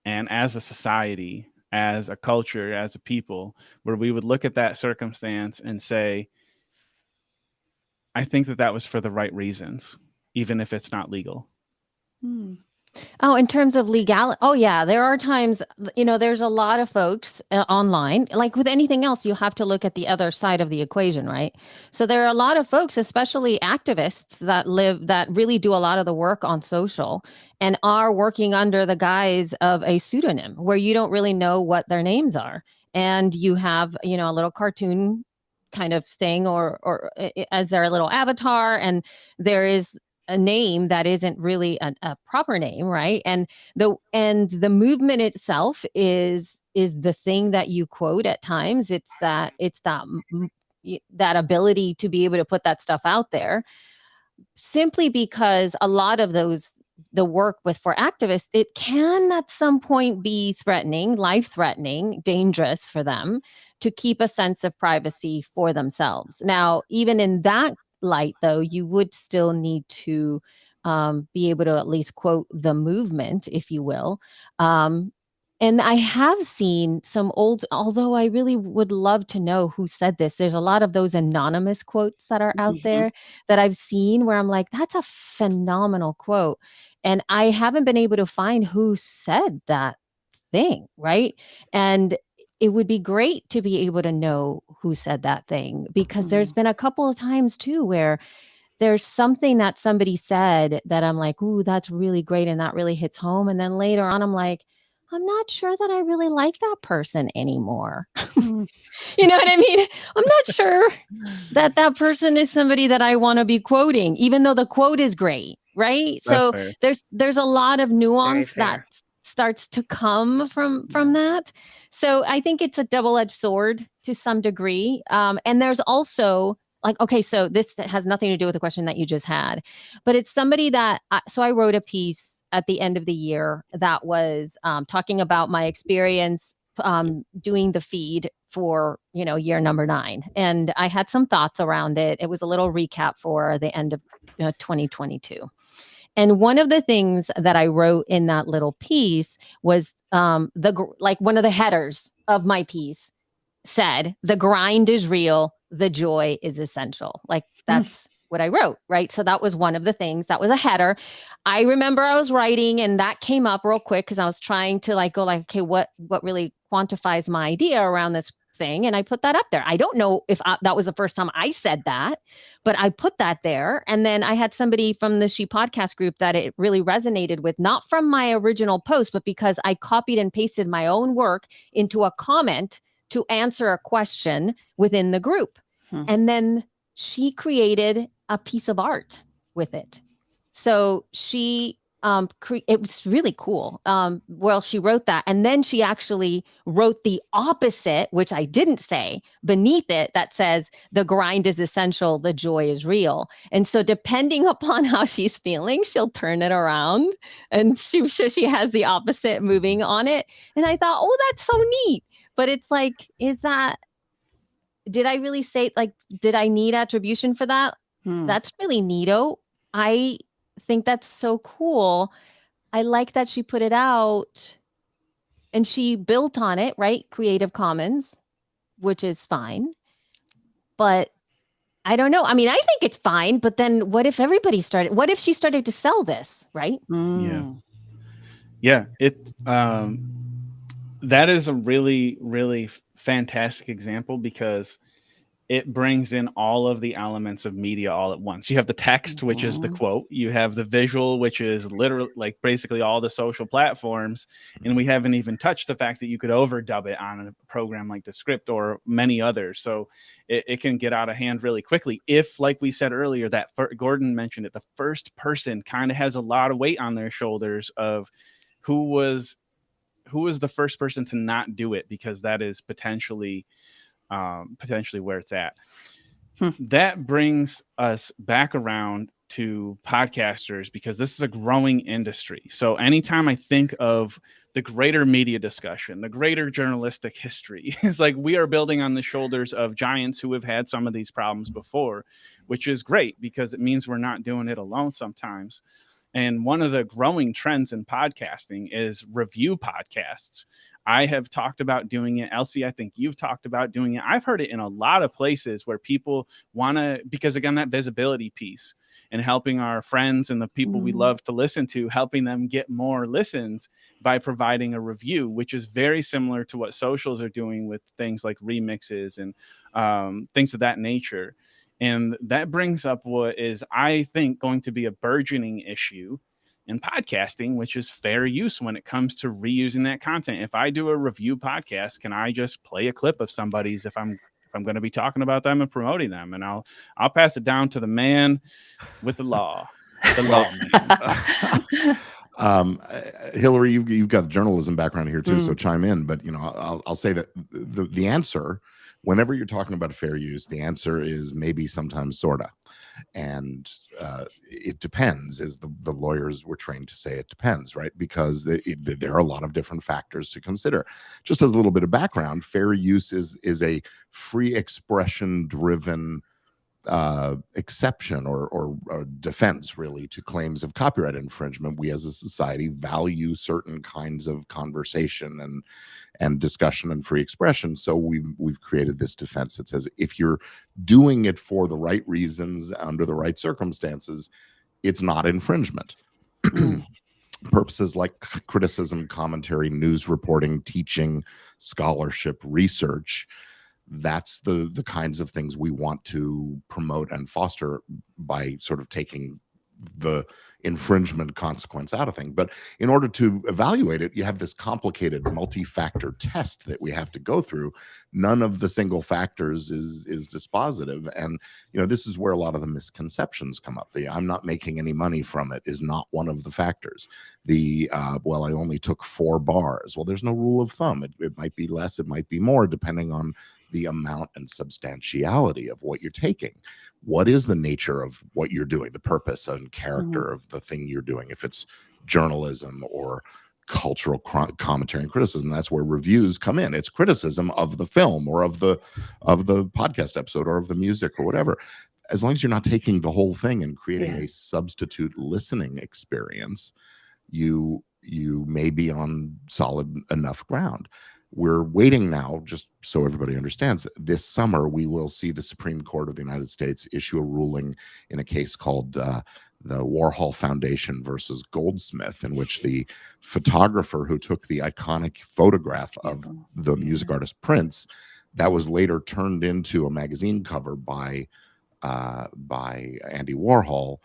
and as a society, as a culture, as a people, where we would look at that circumstance and say, I think that was for the right reasons, even if it's not legal? Oh, in terms of legality. Oh, yeah. There are times, there's a lot of folks online, like with anything else, you have to look at the other side of the equation, right? So there are a lot of folks, especially activists that really do a lot of the work on social and are working under the guise of a pseudonym where you don't really know what their names are. And you have, a little cartoon kind of thing or as their little avatar, and there is a name that isn't really a proper name, right? And the movement itself is the thing that you quote at times. It's that ability to be able to put that stuff out there, simply because a lot of the work for activists, it can at some point be threatening, life-threatening, dangerous for them to keep a sense of privacy for themselves. Now, even in that light, though, you would still need to be able to at least quote the movement, if you will. And I have seen some although I really would love to know who said this. There's a lot of those anonymous quotes that are out there that I've seen where I'm like, that's a phenomenal quote. And I haven't been able to find who said that thing, right? And it would be great to be able to know who said that thing, because there's been a couple of times too where there's something that somebody said that I'm like, ooh, that's really great. And that really hits home. And then later on, I'm like, I'm not sure that I really like that person anymore. You know what I mean? I'm not sure that person is somebody that I want to be quoting, even though the quote is great, right? That's so fair. there's a lot of nuance that starts to come from that. So I think it's a double-edged sword to some degree. And there's also like, okay, so this has nothing to do with the question that you just had, but it's somebody that, so I wrote a piece at the end of the year that was talking about my experience doing the feed for, year number 9. And I had some thoughts around it. It was a little recap for the end of 2022. And one of the things that I wrote in that little piece was one of the headers of my piece said, "The grind is real, the joy is essential." Like that's what I wrote, right? So that was one of the things. That was a header. I remember I was writing and that came up real quick because I was trying to okay, what really quantifies my idea around this thing, and I put that up there. I don't know if that was the first time I said that, but I put that there. And then I had somebody from the She Podcast group that it really resonated with, not from my original post, but because I copied and pasted my own work into a comment to answer a question within the group. And then she created a piece of art with it. So she it was really cool. Well, she wrote that, and then she actually wrote the opposite, which I didn't say, beneath it, that says, "The grind is essential, the joy is real." And so depending upon how she's feeling, she'll turn it around, and she has the opposite moving on it. And I thought, oh, that's so neat. But it's like, did I really say, did I need attribution for that? That's really neato. I think that's so cool. I like that she put it out and she built on it, right? Creative Commons, which is fine. But I don't know. I mean, I think it's fine, but then what if she started to sell this, right? Yeah, that is a really, really fantastic example because it brings in all of the elements of media all at once. You have the text, which is the quote. You have the visual, which is literally like basically all the social platforms. And we haven't even touched the fact that you could overdub it on a program like the script or many others. So it can get out of hand really quickly. If, like we said earlier, that Gordon mentioned it, the first person kind of has a lot of weight on their shoulders of who was the first person to not do it, because that is potentially where it's at. That brings us back around to podcasters, because this is a growing industry. So anytime I think of the greater media discussion, the greater journalistic history, it's like we are building on the shoulders of giants who have had some of these problems before, which is great because it means we're not doing it alone sometimes. And one of the growing trends in podcasting is review podcasts. I have talked about doing it. Elsie, I think you've talked about doing it. I've heard it in a lot of places where people want to, because again, that visibility piece and helping our friends and the people we love to listen to, helping them get more listens by providing a review, which is very similar to what socials are doing with things like remixes and things of that nature. And that brings up what is, I think, going to be a burgeoning issue in podcasting, which is fair use when it comes to reusing that content. If I do a review podcast, can I just play a clip of somebody's if I'm going to be talking about them and promoting them, and I'll pass it down to the man with the law, the lawman. Hillary, you've got a journalism background here too, so chime in. But I'll say that the answer, whenever you're talking about fair use, the answer is maybe, sometimes, sorta. And it depends, as the lawyers were trained to say. It depends, right? Because there are a lot of different factors to consider. Just as a little bit of background, fair use is a free expression driven exception or defense, really, to claims of copyright infringement. We as a society value certain kinds of conversation and discussion and free expression. So we've created this defense that says if you're doing it for the right reasons, under the right circumstances, it's not infringement. Purposes like criticism, commentary, news reporting, teaching, scholarship, research, that's the kinds of things we want to promote and foster by sort of taking the infringement consequence out of things. But in order to evaluate it, you have this complicated multi-factor test that we have to go through. None of the single factors is dispositive. And this is where a lot of the misconceptions come up. The I'm not making any money from it is not one of the factors. The well, I only took 4 bars. Well, there's no rule of thumb. It might be less, it might be more, depending on the amount and substantiality of what you're taking. What is the nature of what you're doing, the purpose and character of the thing you're doing? If it's journalism or cultural commentary and criticism, that's where reviews come in. It's criticism of the film or of the podcast episode or of the music or whatever. As long as you're not taking the whole thing and creating a substitute listening experience, you may be on solid enough ground. We're waiting now, just so everybody understands, this summer we will see the Supreme Court of the United States issue a ruling in a case called the Warhol Foundation versus Goldsmith, in which the photographer who took the iconic photograph of the music artist Prince, that was later turned into a magazine cover by Andy Warhol.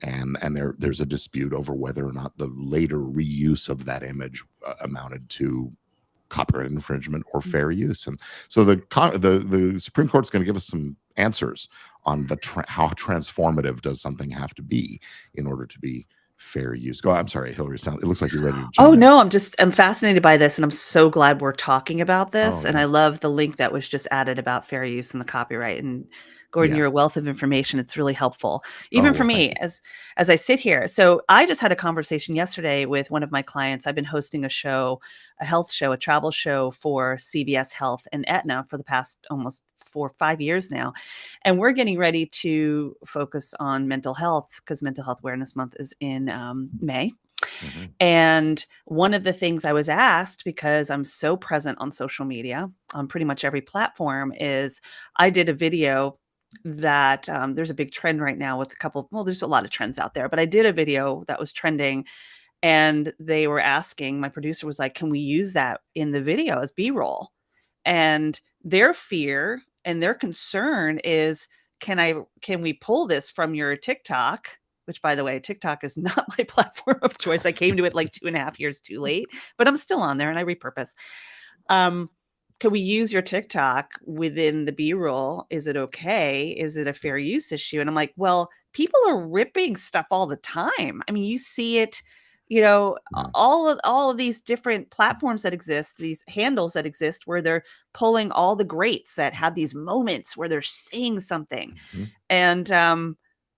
And there's a dispute over whether or not the later reuse of that image amounted to copyright infringement or fair use. And so the Supreme Court's going to give us some answers on how transformative does something have to be in order to be fair use. I'm sorry, Hillary, it looks like you're ready to jump in. No, I'm fascinated by this, and I'm so glad we're talking about this. And I love the link that was just added about fair use and the copyright. And Gordon, you're a wealth of information. It's really helpful, even for me as I sit here. So I just had a conversation yesterday with one of my clients. I've been hosting a health show, a travel show for CVS Health and Aetna for the past almost 4 or 5 years now. And we're getting ready to focus on mental health because Mental Health Awareness Month is in May. And one of the things I was asked, because I'm so present on social media on pretty much every platform, is I did a video that there's a big trend right now with there's a lot of trends out there, but I did a video that was trending And they were asking, my producer was like, can we use that in the video as B-roll? And their fear and their concern is, can we pull this from your TikTok? Which, by the way, TikTok is not my platform of choice. I came to it like 2.5 years too late, but I'm still on there and I repurpose. Can we use your TikTok within the B-roll? Is it okay? Is it a fair use issue? And I'm like, well, people are ripping stuff all the time. I mean, you see it, all of these different platforms that exist, these handles that exist, where they're pulling all the greats that have these moments where they're saying something. Mhm. And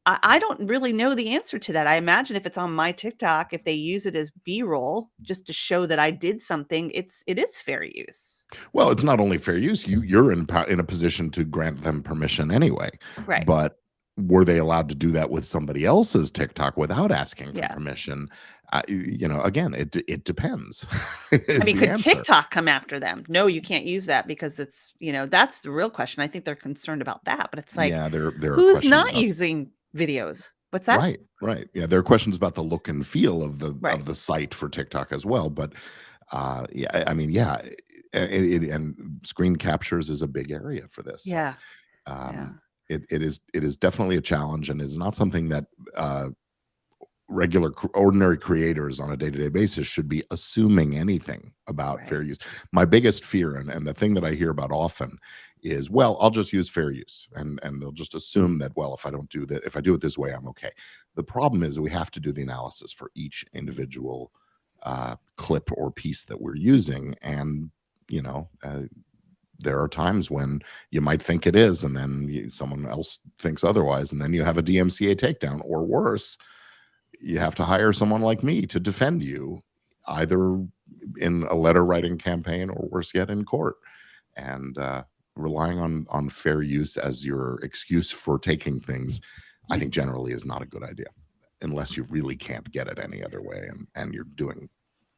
I don't really know the answer to that. I imagine if it's on my TikTok, if they use it as B-roll just to show that I did something, it is fair use. Well, it's not only fair use. You're in a position to grant them permission anyway. Right. But were they allowed to do that with somebody else's TikTok without asking for Yeah. permission? Again, it depends. I is mean, the could answer. TikTok come after them? No, you can't use that because it's, that's the real question. I think they're concerned about that, but it's like, Yeah, there are who's questions not about using videos? What's that? Right. Yeah, there are questions about the look and feel of the Right. of the site for TikTok as well. But yeah, I mean, yeah, and screen captures is a big area for this. Yeah. Um, it is definitely a challenge, and is not something that ordinary creators on a day-to-day basis should be assuming anything about Right. fair use. My biggest fear, and the thing that I hear about often, is, well, I'll just use fair use, and they'll just assume that, well, if I don't do that, if I do it this way, I'm okay. The problem is we have to do the analysis for each individual clip or piece that we're using, and there are times when you might think it is, and then someone else thinks otherwise, and then you have a DMCA takedown, or worse, you have to hire someone like me to defend you, either in a letter writing campaign or worse yet in court. And relying on fair use as your excuse for taking things, I think generally is not a good idea, unless you really can't get it any other way, and you're doing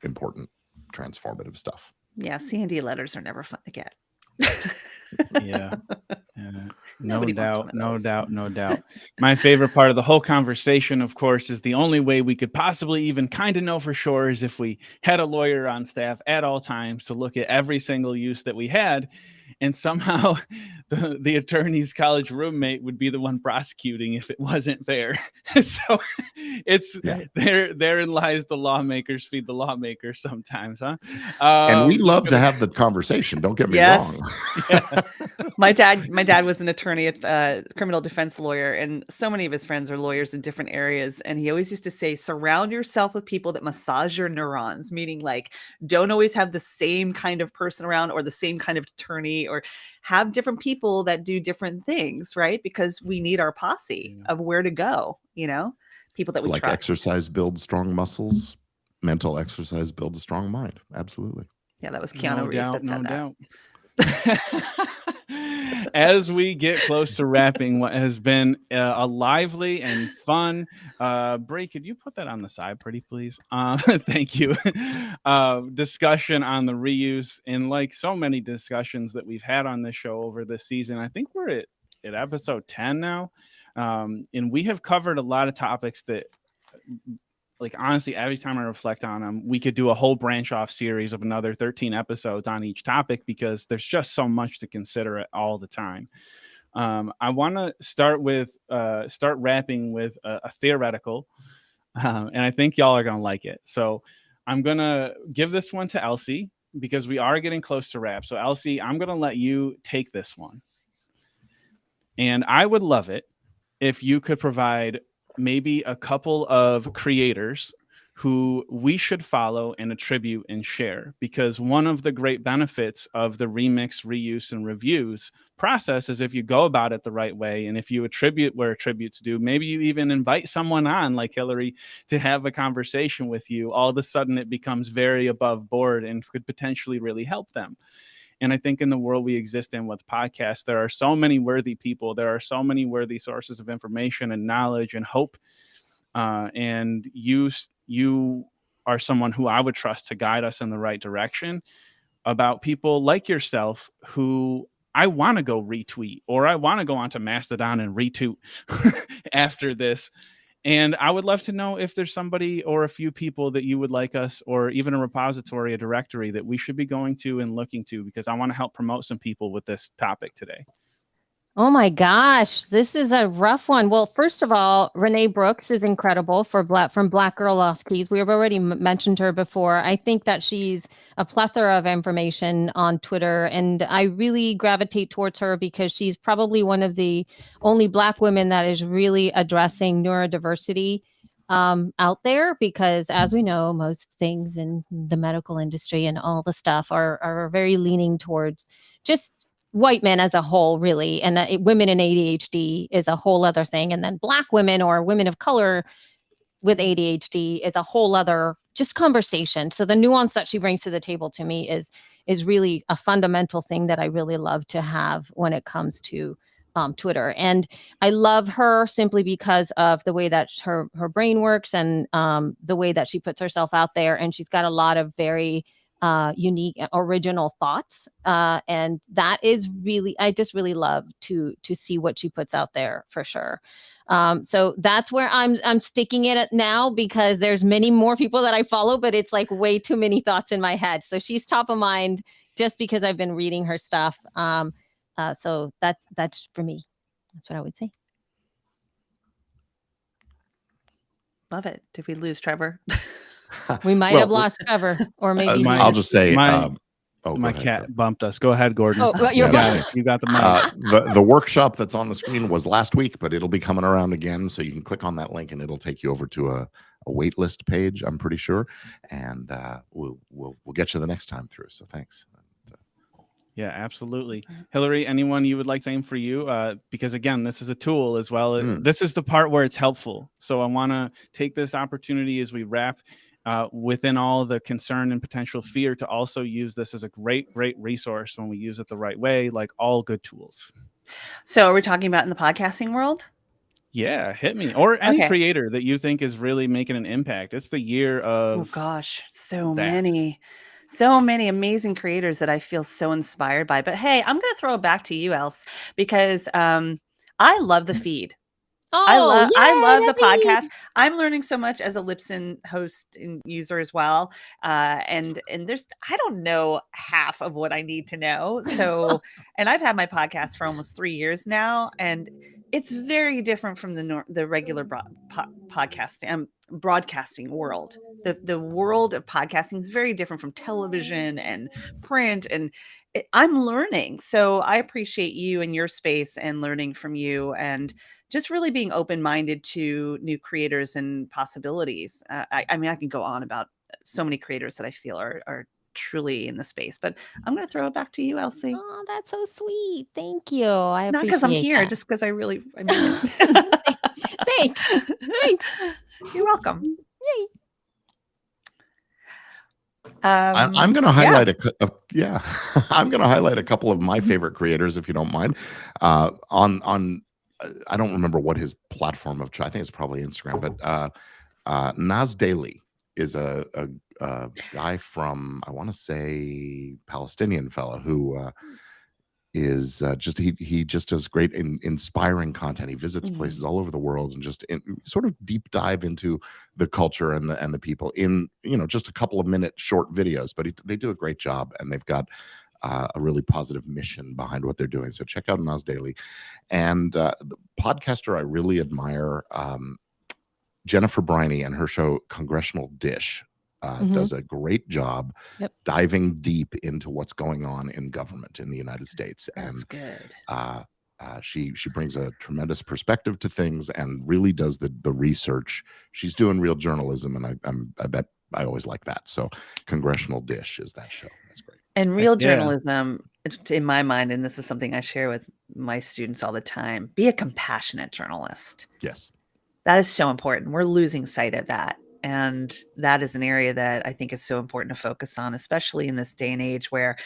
important transformative stuff. Yeah, C&D letters are never fun to get. Yeah. No Nobody wants one doubt, of no those. doubt. My favorite part of the whole conversation, of course, is the only way we could possibly even kind of know for sure is if we had a lawyer on staff at all times to look at every single use that we had, and somehow the attorney's college roommate would be the one prosecuting if it wasn't fair. So it's therein lies the lawmakers feed the lawmakers sometimes, huh? And we love to have the conversation. Don't get me wrong. Yeah. My dad was an attorney, at criminal defense lawyer, and so many of his friends are lawyers in different areas. And he always used to say, surround yourself with people that massage your neurons, meaning like, don't always have the same kind of person around or the same kind of attorney, or have different people that do different things, right? Because we need our posse of where to go, people that we like trust. Exercise builds strong muscles, mental exercise builds a strong mind. Absolutely. Yeah, that was Keanu Reeves that said that. Doubt. As we get close to wrapping what has been a lively and fun Bray, could you put that on the side pretty please? Thank you. Discussion on the reuse, and like so many discussions that we've had on this show over this season, I think we're at episode 10 now, and we have covered a lot of topics that, like, honestly, every time I reflect on them, we could do a whole branch off series of another 13 episodes on each topic, because there's just so much to consider all the time. I want to start wrapping with a theoretical, and I think y'all are going to like it. So I'm going to give this one to Elsie, because we are getting close to wrap. So Elsie, I'm going to let you take this one. And I would love it if you could provide maybe a couple of creators who we should follow and attribute and share, because one of the great benefits of the remix, reuse, and reviews process is if you go about it the right way, and if you attribute where attributes do, maybe you even invite someone on like Hillary to have a conversation with you, all of a sudden it becomes very above board and could potentially really help them. And I think in the world we exist in with podcasts, there are so many worthy people. There are so many worthy sources of information and knowledge and hope. And you are someone who I would trust to guide us in the right direction about people like yourself who I want to go retweet, or I want to go onto Mastodon and retweet after this. And I would love to know if there's somebody or a few people that you would like us, or even a repository, a directory that we should be going to and looking to, because I want to help promote some people with this topic today. Oh my gosh, this is a rough one. Well, first of all, Renee Brooks is incredible from Black Girl Lost Keys. We have already mentioned her before. I think that she's a plethora of information on Twitter, and I really gravitate towards her because she's probably one of the only Black women that is really addressing neurodiversity out there. Because as we know, most things in the medical industry and all the stuff are very leaning towards just white men as a whole, really, and women in ADHD is a whole other thing, and then Black women or women of color with ADHD is a whole other just conversation. So the nuance that she brings to the table to me is really a fundamental thing that I really love to have when it comes to Twitter. And I love her simply because of the way that her brain works, and the way that she puts herself out there, and she's got a lot of very unique, original thoughts, and that is really, I just really love to see what she puts out there, for sure. So that's where I'm sticking it at now, because there's many more people that I follow, but it's like way too many thoughts in my head. So she's top of mind just because I've been reading her stuff. So that's for me. That's what I would say. Love it. Did we lose Trevor? We might have lost Trevor, or maybe I'll just say, my my cat bumped us. Go ahead, Gordon. Oh, well, you're Yeah. You got the mic. the workshop that's on the screen was last week, but it'll be coming around again. So you can click on that link and it'll take you over to a wait list page, I'm pretty sure. And we'll get you the next time through. So thanks. Yeah, absolutely. Hillary, anyone you would like to aim for you? Because again, this is a tool as well. This is the part where it's helpful. So I want to take this opportunity as we wrap, within all the concern and potential fear, to also use this as a great resource when we use it the right way, like all good tools. So are we talking about in the podcasting world? Yeah, hit me. Or any creator that you think is really making an impact. It's the year of... Oh gosh, so many amazing creators that I feel so inspired by. But hey, I'm going to throw it back to you, Else, because I love the feed. I love the podcast. I'm learning so much as a Libsyn host and user as well. And there's, I don't know half of what I need to know. So, and I've had my podcast for almost 3 years now, and it's very different from the regular broadcasting world. The world of podcasting is very different from television and print, and I'm learning. So I appreciate you and your space and learning from you, and just really being open-minded to new creators and possibilities. I mean, I can go on about so many creators that I feel are truly in the space, but I'm going to throw it back to you, Elsie. Oh, that's so sweet. Thank you. I Not because I'm here, that. just because I mean it. Thanks. You're welcome. Yay. I'm going to highlight I'm going to highlight a couple of my favorite creators, if you don't mind. On I don't remember what his platform of choice. I think it's probably Instagram, but Nas Daily is a guy from, I want to say, Palestinian fella who is he just does great inspiring content. He visits places all over the world and just sort of deep dive into the culture and the people in just a couple of minute short videos. But they do a great job, and they've got a really positive mission behind what they're doing. So check out Nas Daily. And the podcaster I really admire, Jennifer Briney, and her show Congressional Dish does a great job diving deep into what's going on in government in the United States. That's good. She brings a tremendous perspective to things and really does the research. She's doing real journalism, and I bet I always like that. So Congressional Dish is that show. That's great. And real journalism, in my mind, and this is something I share with my students all the time, be a compassionate journalist. Yes. That is so important. We're losing sight of that. And that is an area that I think is so important to focus on, especially in this day and age where,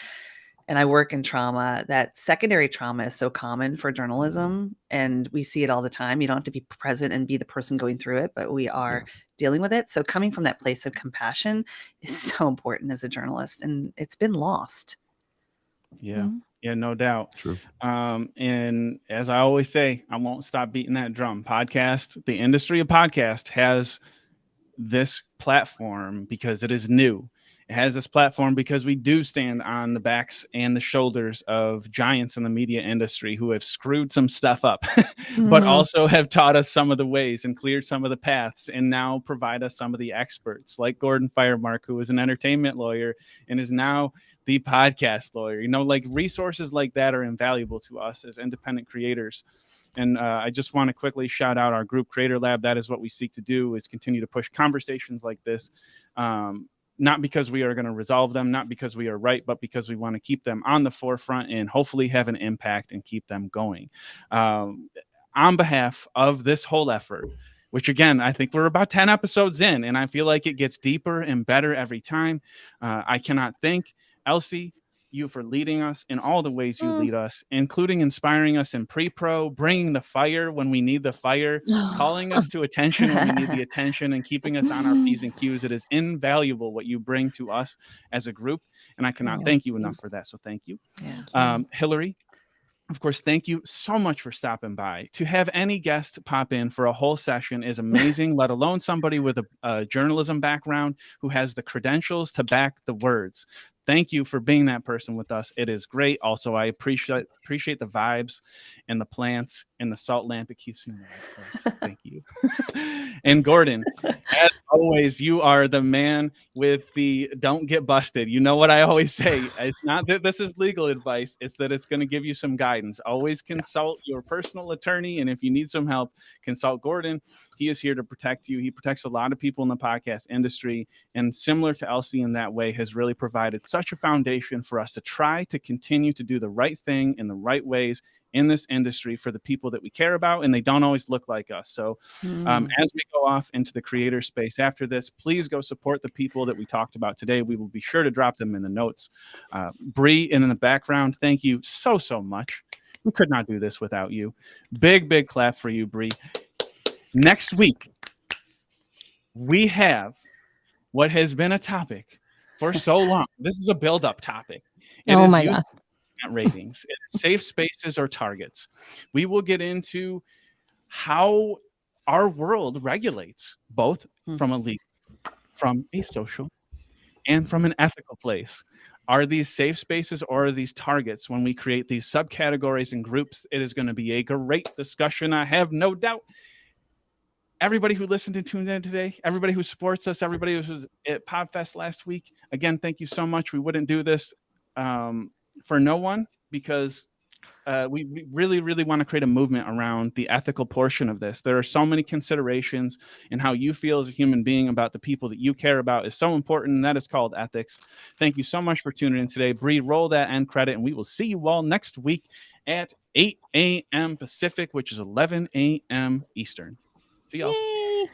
and I work in trauma, that secondary trauma is so common for journalism, and we see it all the time. You don't have to be present and be the person going through it, but we are dealing with it. So coming from that place of compassion is so important as a journalist, and it's been lost. Yeah. Yeah, no doubt. True. And as I always say, I won't stop beating that drum. The industry of podcast has this platform because it is new. It has this platform because we do stand on the backs and the shoulders of giants in the media industry who have screwed some stuff up, but also have taught us some of the ways and cleared some of the paths and now provide us some of the experts like Gordon Firemark, who is an entertainment lawyer and is now the podcast lawyer. You know, like resources like that are invaluable to us as independent creators. And I just want to quickly shout out our group Creator Lab. That is what we seek to do, is continue to push conversations like this. Not because we are going to resolve them, not because we are right, but because we want to keep them on the forefront and hopefully have an impact and keep them going. On behalf of this whole effort, which again, I think we're about 10 episodes in, and I feel like it gets deeper and better every time. I cannot thank Elsie, you for leading us in all the ways you lead us, including inspiring us in pre-pro, bringing the fire when we need the fire, calling us to attention when we need the attention, and keeping us on our P's and Q's. It is invaluable what you bring to us as a group, and I cannot thank you enough for that. So thank you. Hillary, of course, thank you so much for stopping by. To have any guest pop in for a whole session is amazing, let alone somebody with a journalism background who has the credentials to back the words. Thank you for being that person with us. It is great. Also, I appreciate the vibes and the plants and the salt lamp. It keeps me in the right place. Thank you. And Gordon, as always, you are the man with the don't get busted. You know what I always say. It's not that this is legal advice. It's that it's going to give you some guidance. Always consult your personal attorney. And if you need some help, consult Gordon. He is here to protect you. He protects a lot of people in the podcast industry. And similar to Elsie in that way, has really provided such a foundation for us to try to continue to do the right thing in the right ways in this industry for the people that we care about, and they don't always look like us. So as we go off into the creator space after this, please go support the people that we talked about today. We will be sure to drop them in the notes. Bree in the background, thank you so much. We could not do this without you. Big clap for you, Bree. Next week, we have what has been a topic for so long. This is a build-up topic. Oh my God. Ratings, safe spaces or targets. We will get into how our world regulates, both from a legal, from a social, and from an ethical place. Are these safe spaces or are these targets? When we create these subcategories and groups, it is going to be a great discussion, I have no doubt. Everybody who listened and tuned in today, everybody who supports us, everybody who was at PodFest last week, again, thank you so much. We wouldn't do this for no one, because we really want to create a movement around the ethical portion of this. There are so many considerations, and how you feel as a human being about the people that you care about is so important, and that is called ethics. Thank you so much for tuning in today. Bree, roll that end credit, and we will see you all next week at 8 a.m. Pacific, which is 11 a.m. Eastern. See y'all. Yay.